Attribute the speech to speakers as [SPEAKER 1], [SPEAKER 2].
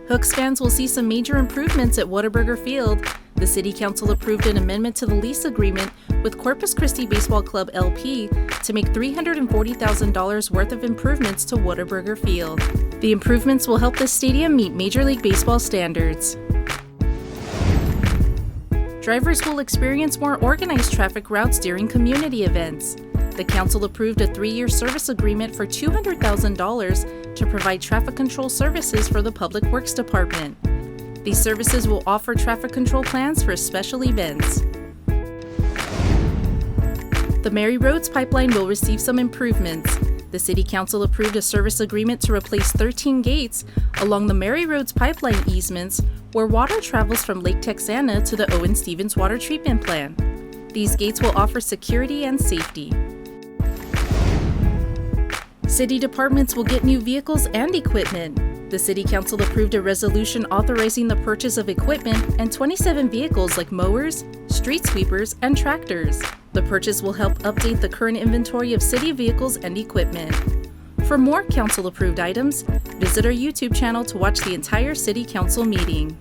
[SPEAKER 1] Hooks fans will see some major improvements at Whataburger Field. The City Council approved an amendment to the lease agreement with Corpus Christi Baseball Club LP to make $340,000 worth of improvements to Whataburger Field. The improvements will help the stadium meet Major League Baseball standards. Drivers will experience more organized traffic routes during community events. The council approved a 3-year service agreement for $200,000 to provide traffic control services for the Public Works Department. These services will offer traffic control plans for special events. The Mary Rhodes Pipeline will receive some improvements. The City Council approved a service agreement to replace 13 gates along the Mary Rhodes Pipeline easements where water travels from Lake Texana to the Owen Stevens Water Treatment Plant. These gates will offer security and safety. City departments will get new vehicles and equipment. The City Council approved a resolution authorizing the purchase of equipment and 27 vehicles like mowers, street sweepers, and tractors. The purchase will help update the current inventory of city vehicles and equipment. For more council-approved items, visit our YouTube channel to watch the entire City Council meeting.